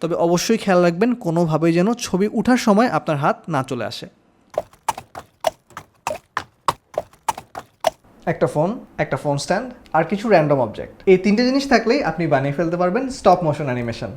তবে অবশ্যই খেয়াল রাখবেন কোনোভাবেই যেন ছবি ওঠার সময় আপনার হাত না চলে আসে। একটা ফোন স্ট্যান্ড আর কিছু র্যান্ডম অবজেক্ট, এই তিনটে জিনিস থাকলেই আপনি বানিয়ে ফেলতে পারবেন stop motion animation.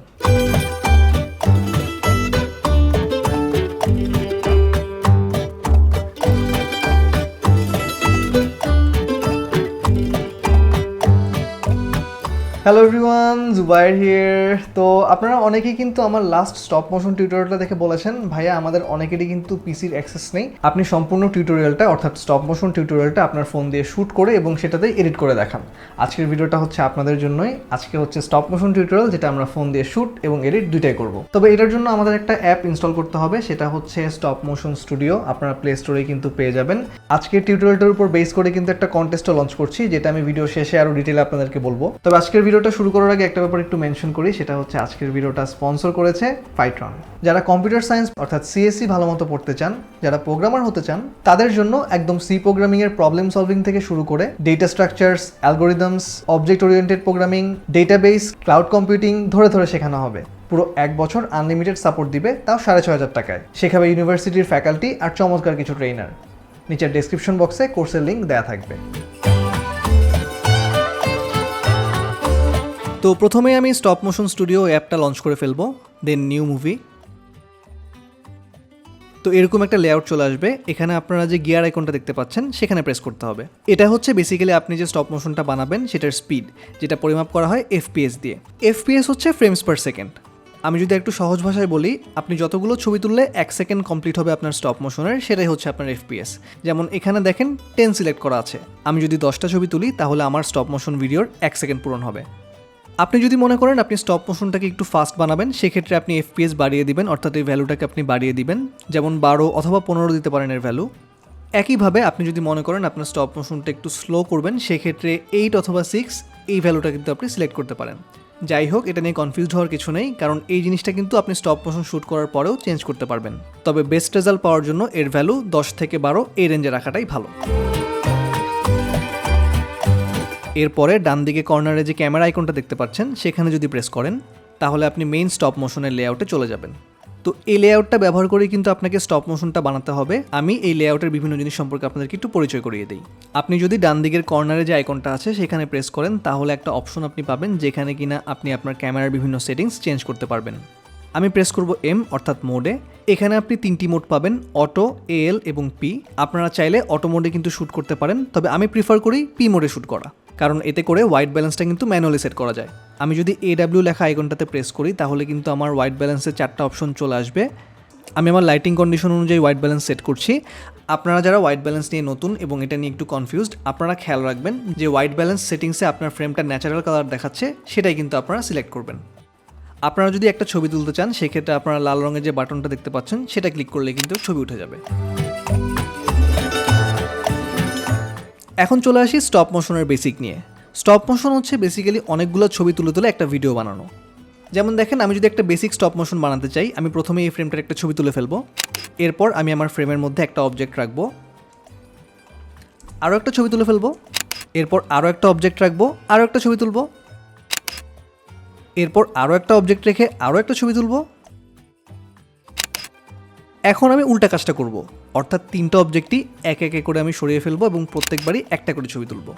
Hello everyone, Zubair here. তো আপনারা অনেকেই কিন্তু আমার লাস্ট স্টপ মোশন টিউটোরিয়ালটা দেখে বলেছেন, ভাইয়া আমাদের অনেকেরই কিন্তু পিসির অ্যাক্সেস নেই, আপনি সম্পূর্ণ টিউটোরিয়ালটা অর্থাৎ স্টপ মোশন টিউটোরিয়ালটা আপনার ফোন দিয়ে শ্যুট করে এবং সেটাতে এডিট করে দেখান। আজকের ভিডিওটা হচ্ছে আপনাদের জন্যই। আজকে হচ্ছে স্টপ মোশন টিউটোরিয়াল, যেটা আমরা ফোন দিয়ে শ্যুট এবং এডিট দুইটাই করব। তবে এটার জন্য আমাদের একটা অ্যাপ ইনস্টল করতে হবে, সেটা হচ্ছে স্টপ মোশন স্টুডিও। আপনারা প্লে স্টোরে কিন্তু পেয়ে যাবেন। আজকের টিউটোরিয়ালটার উপর বেস করে কিন্তু একটা কন্টেস্টও লঞ্চ করছি, যেটা আমি ভিডিও শেষে আরও ডিটেইলে আপনাদেরকে বলবো। তবে আজকের ভিডিওটা শুরু করার আগে একটা ব্যাপার একটু মেনশন করি, সেটা হচ্ছে আজকের ভিডিওটা স্পন্সর করেছে Phitron। যারা কম্পিউটার সায়েন্স অর্থাৎ সিএসসি ভালো মতো পড়তে চান, যারা প্রোগ্রামার হতে চান, তাদের জন্য একদম সি প্রোগ্রামিং এর প্রবলেম সলভিং থেকে শুরু করে data structures, algorithms, object oriented programming, database, cloud computing ধরে ধরে শেখানো হবে। পুরো 1 বছর আনলিমিটেড সাপোর্ট দিবে, তাও 6500 টাকায়। শেখাবে ইউনিভার্সিটির ফ্যাকাল্টি আর চমৎকার কিছু ট্রেনার। নিচের ডেসক্রিপশন বক্সে কোর্সের লিঙ্ক দেওয়া থাকবে। তো প্রথমে আমি স্টপ মোশন স্টুডিও অ্যাপটা লঞ্চ করে ফেলবো, দেন নিউ মুভি। তো এরকম একটা লেআউট চলে আসবে। এখানে আপনারা যে গিয়ার আইকনটা দেখতে পাচ্ছেন সেখানে প্রেস করতে হবে। এটা হচ্ছে বেসিক্যালি আপনি যে স্টপ মোশনটা বানাবেন সেটার স্পিড, যেটা পরিমাপ করা হয় এফপিএস দিয়ে। এফপিএস হচ্ছে ফ্রেমস পার সেকেন্ড। আমি যদি একটু সহজ ভাষায় বলি, আপনি যতগুলো ছবি তুললে 1 সেকেন্ড কমপ্লিট হবে আপনার স্টপ মোশনের, সেটাই হচ্ছে আপনার এফপিএস। যেমন এখানে দেখেন 10 সিলেক্ট করা আছে। আমি যদি 10টা ছবি তুলি তাহলে আমার স্টপ মোশন ভিডিওর 1 সেকেন্ড পূরণ হবে। আপনি যদি মনে করেন আপনি স্টপ মোশনটাকে একটু ফাস্ট বানাবেন, সেক্ষেত্রে আপনি এফপিএস বাড়িয়ে দিবেন, অর্থাৎ এই ভ্যালুটাকে আপনি বাড়িয়ে দিবেন, যেমন 12 অথবা 15 দিতে পারেন এর ভ্যালু। একইভাবে আপনি যদি মনে করেন আপনার স্টপ মোশনটা একটু স্লো করবেন, সেক্ষেত্রে 8 অথবা 6 এই ভ্যালুটা কিন্তু আপনি সিলেক্ট করতে পারেন। যাই হোক, এটা নিয়ে কনফিউজড হওয়ার কিছু নেই, কারণ এই জিনিসটা কিন্তু আপনি স্টপ মোশন শ্যুট করার পরেও চেঞ্জ করতে পারবেন। তবে বেস্ট রেজাল্ট পাওয়ার জন্য এর ভ্যালু 10 থেকে 12 এই রেঞ্জে রাখাটাই ভালো। এরপরে ডান দিকে কর্নারে যে ক্যামেরা আইকনটা দেখতে পাচ্ছেন সেখানে যদি প্রেস করেন তাহলে আপনি মেইন স্টপ মোশনের লেআউটে চলে যাবেন। তো এই লেআউটটা ব্যবহার করে কিন্তু আপনাকে স্টপ মোশনটা বানাতে হবে। আমি এই লেআউটের বিভিন্ন জিনিস সম্পর্কে আপনাদেরকে একটু পরিচয় করিয়ে দিই। আপনি যদি ডান দিকের কর্নারে যে আইকনটা আছে সেখানে প্রেস করেন তাহলে একটা অপশন আপনি পাবেন, যেখানে কিনা আপনি আপনার ক্যামেরার বিভিন্ন সেটিংস চেঞ্জ করতে পারবেন। আমি প্রেস করব এম অর্থাৎ মোডে। এখানে আপনি 3টি মোড পাবেন, অটো, এএল এবং পি। আপনারা চাইলে অটো মোডে কিন্তু শ্যুট করতে পারেন, তবে আমি প্রিফার করি পি মোডে শ্যুট করা, কারণ এতে করে হোয়াইট ব্যালেন্সটা কিন্তু ম্যানুয়ালি সেট করা যায়। আমি যদি AW লেখা আইকনটাতে প্রেস করি তাহলে কিন্তু আমার হোয়াইট ব্যালেন্সের 4টা অপশন চলে আসবে। আমি আমার লাইটিং কন্ডিশন অনুযায়ী হোয়াইট ব্যালেন্স সেট করছি। আপনারা যারা হোয়াইট ব্যালেন্স নিয়ে নতুন এবং এটা নিয়ে একটু কনফিউজড, আপনারা খেয়াল রাখবেন যে হোয়াইট ব্যালেন্স সেটিংসে আপনার ফ্রেমটা ন্যাচারাল কালার দেখাচ্ছে, সেটাই কিন্তু আপনারা সিলেক্ট করবেন। আপনারা যদি একটা ছবি তুলতে চান, সেক্ষেত্রে আপনারা লাল রঙের যে বাটনটা দেখতে পাচ্ছেন সেটা ক্লিক করলে কিন্তু ছবি উঠে যাবে। এখন চলে আসি স্টপ মোশনের বেসিক নিয়ে। স্টপ মোশন হচ্ছে বেসিক্যালি অনেকগুলো ছবি তুলে তুলে একটা ভিডিও বানানো। যেমন দেখেন, আমি যদি একটা বেসিক স্টপ মোশন বানাতে চাই, আমি প্রথমে এই ফ্রেমটার একটা ছবি তুলে ফেলবো। এরপর আমি আমার ফ্রেমের মধ্যে একটা অবজেক্ট রাখবো, আরও একটা ছবি তুলে ফেলবো। এরপর আরও একটা অবজেক্ট রাখবো, আরও একটা ছবি তুলবো। এরপর আরও একটা অবজেক্ট রেখে আরও একটা ছবি তুলবো। এখন আমি উল্টা কাজটা করব, অর্থাৎ 3টা অবজেক্টই এক এক করে আমি সরিয়ে ফেলবো এবং প্রত্যেকবারই একটা করে ছবি তুলব।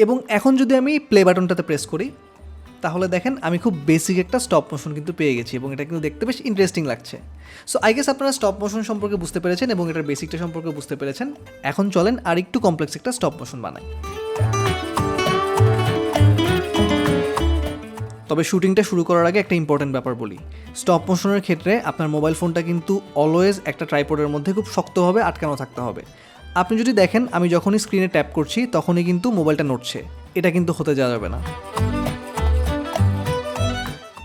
এবং এখন যদি আমি প্লে বাটনটাতে প্রেস করি তাহলে দেখেন আমি খুব বেসিক একটা স্টপ মোশন কিন্তু পেয়ে গেছি এবং এটা কিন্তু দেখতে বেশ ইন্টারেস্টিং লাগছে। সো আই গেস আপনারা স্টপ মোশন সম্পর্কে বুঝতে পেরেছেন এবং এটার বেসিকটা সম্পর্কে বুঝতে পেরেছেন। এখন চলেন আর একটু কমপ্লেক্স একটা স্টপ মোশন বানাই। তবে শুটিংটা শুরু করার আগে একটা ইম্পর্টেন্ট ব্যাপার বলি। স্টপ মোশনের ক্ষেত্রে আপনার মোবাইল ফোনটা কিন্তু অলওয়েজ একটা ট্রাইপডের মধ্যে খুব শক্তভাবে আটকানো থাকতে হবে। আপনি যদি দেখেন আমি যখনই স্ক্রিনে ট্যাপ করছি তখনই কিন্তু মোবাইলটা নড়ছে, এটা কিন্তু হতে যাওয়া যাবে না।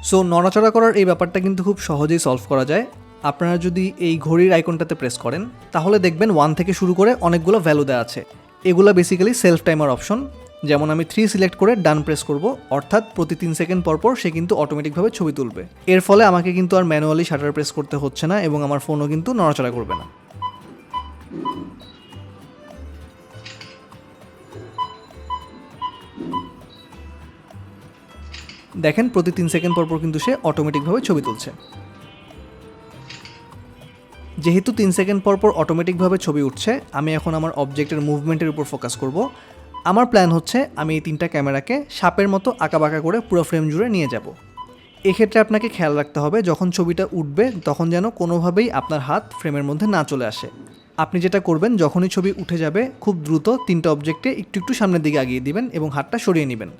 সো নড়াচড়া করার এই ব্যাপারটা কিন্তু খুব সহজেই সলভ করা যায়। আপনারা যদি এই ঘড়ির আইকনটাতে প্রেস করেন তাহলে দেখবেন 1 থেকে শুরু করে অনেকগুলো ভ্যালু দেওয়া আছে। এগুলো বেসিক্যালি সেলফ টাইমার অপশন। যেমন আমি 3 সিলেক্ট করে ডান প্রেস করব, অর্থাৎ প্রতি 3 সেকেন্ড পরপর সে কিন্তু অটোমেটিকভাবে ছবি তুলবে। এর ফলে আমাকে কিন্তু আর ম্যানুয়ালি শাটার প্রেস করতে হচ্ছে না এবং আমার ফোনও কিন্তু নড়াচড়া করবে না। দেখেন প্রতি 3 সেকেন্ড পর কিন্তু সে অটোমেটিকভাবে ছবি তুলছে। যেহেতু 3 সেকেন্ড পর অটোমেটিকভাবে ছবি উঠছে, আমি এখন আমার অবজেক্টের মুভমেন্টের উপর ফোকাস করব। আমার প্ল্যান হচ্ছে আমি এই 3টা ক্যামেরাকে সাপের মতো আঁকাবাঁকা করে পুরো ফ্রেম জুড়ে নিয়ে যাব। এক্ষেত্রে আপনাকে খেয়াল রাখতে হবে যখন ছবিটা উঠবে তখন যেন কোনোভাবেই আপনার হাত ফ্রেমের মধ্যে না চলে আসে। আপনি যেটা করবেন, যখনই ছবি উঠে যাবে খুব দ্রুত 3টা অবজেক্টে একটু একটু সামনের দিকে আগিয়ে দিবেন এবং হাতটা সরিয়ে নেবেন।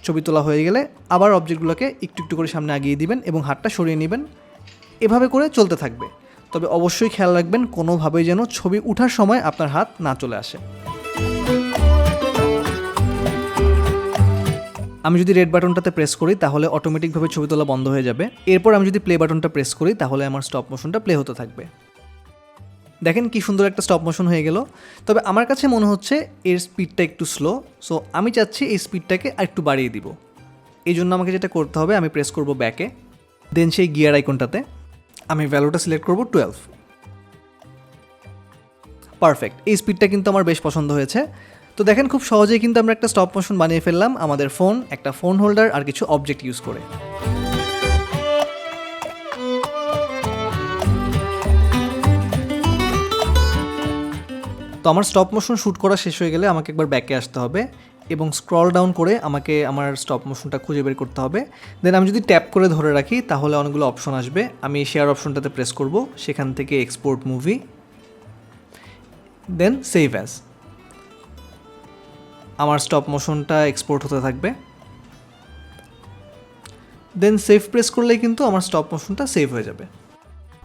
ছবি তোলা হয়ে গেলে আবার অবজেক্টগুলোকে একটু একটু করে সামনে আগিয়ে দিবেন এবং হাতটা সরিয়ে নেবেন। এভাবে করে চলতে থাকবে। তবে অবশ্যই খেয়াল রাখবেন কোনোভাবেই যেন ছবি ওঠার সময় আপনার হাত না চলে আসে। আমি যদি রেড বাটনটাতে প্রেস করি তাহলে অটোমেটিকভাবে ছবি তোলা বন্ধ হয়ে যাবে। এরপর আমি যদি প্লে বাটনটা প্রেস করি তাহলে আমার স্টপ মোশনটা প্লে হতে থাকবে। দেখেন কি সুন্দর একটা স্টপ মোশন হয়ে গেল। তবে আমার কাছে মনে হচ্ছে এর স্পিডটা একটু স্লো, সো আমি চাচ্ছি এই স্পিডটাকে আরেকটু বাড়িয়ে দিব। এই জন্য আমাকে যেটা করতে হবে, আমি প্রেস করব ব্যাকে, দেন সেই গিয়ার আইকনটাতে আমি ভ্যালুটা সিলেক্ট করব 12। পারফেক্ট, এই স্পিডটা কিন্তু আমার বেশ পছন্দ হয়েছে। তো দেখেন খুব সহজেই কিন্তু আমরা একটা স্টপ মোশন বানিয়ে ফেললাম আমাদের ফোন, একটা ফোন হোল্ডার আর কিছু অবজেক্ট ইউজ করে। তো আমার স্টপ মোশন শ্যুট করা শেষ হয়ে গেলে আমাকে একবার ব্যাকে আসতে হবে এবং স্ক্রল ডাউন করে আমাকে আমার স্টপ মোশনটা খুঁজে বের করতে হবে। দেন আমি যদি ট্যাপ করে ধরে রাখি তাহলে অনেকগুলো অপশন আসবে। আমি শেয়ার অপশনটাতে প্রেস করব, সেখান থেকে এক্সপোর্ট মুভি, দেন সেভ অ্যাজ। আমার স্টপ মোশনটা এক্সপোর্ট হতে থাকবে। দেন সেভ প্রেস করলেই কিন্তু আমার স্টপ মোশনটা সেভ হয়ে যাবে।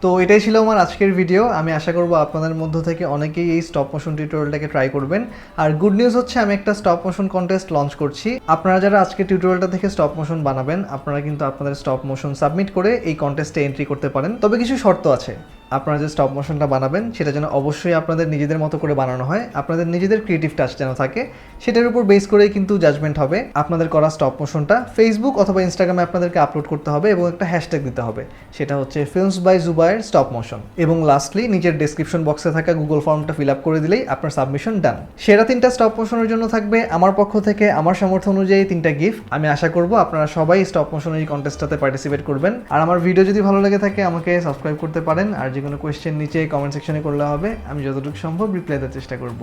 তো এটাই ছিল আমার আজকের ভিডিও। আমি আশা করব আপনাদের মধ্য থেকে অনেকেই এই স্টপ মোশন টিউটোরিয়ালটাকে ট্রাই করবেন। আর গুড নিউজ হচ্ছে আমি একটা স্টপ মোশন কন্টেস্ট লঞ্চ করছি। আপনারা যারা আজকে টিউটোরিয়ালটা থেকে স্টপ মোশন বানাবেন, আপনারা কিন্তু আপনাদের স্টপ মোশন সাবমিট করে এই কন্টেস্টে এন্ট্রি করতে পারেন। তবে কিছু শর্ত আছে। আপনারা যে স্টপ মোশনটা বানাবেন সেটা যেন অবশ্যই আপনাদের নিজেদের মতো করে বানানো হয়, আপনাদের নিজেদের ক্রিয়েটিভ টাচ যেন থাকে, সেটার উপর বেস করেই কিন্তু জাজমেন্ট হবে। আপনাদের করা স্টপ মোশনটা ফেসবুক অথবা ইনস্টাগ্রামে আপনাদেরকে আপলোড করতে হবে এবং একটা হ্যাশট্যাগ দিতে হবে, সেটা হচ্ছে films by Zubair stop motion. এবং লাস্টলি নিচের ডেসক্রিপশন বক্সে থাকা গুগল ফর্মটা ফিল আপ করে দিলেই আপনার সাবমিশন ডান। সেরা 3টা স্টপ মোশনের জন্য থাকবে আমার পক্ষ থেকে আমার সামর্থ্য অনুযায়ী 3টা গিফট। আমি আশা করব আপনারা সবাই স্টপ মোশনের এই কন্টেস্টটাতে পার্টিসিপেট করবেন। আর আমার ভিডিও যদি ভালো লেগে থাকে আমাকে সাবস্ক্রাইব করতে পারেন। আর যে কোনো কোয়েশ্চেন নিচে কমেন্ট সেকশনে করলে হবে, আমি যতটুকু সম্ভব রিপ্লাই দেওয়ার চেষ্টা করব।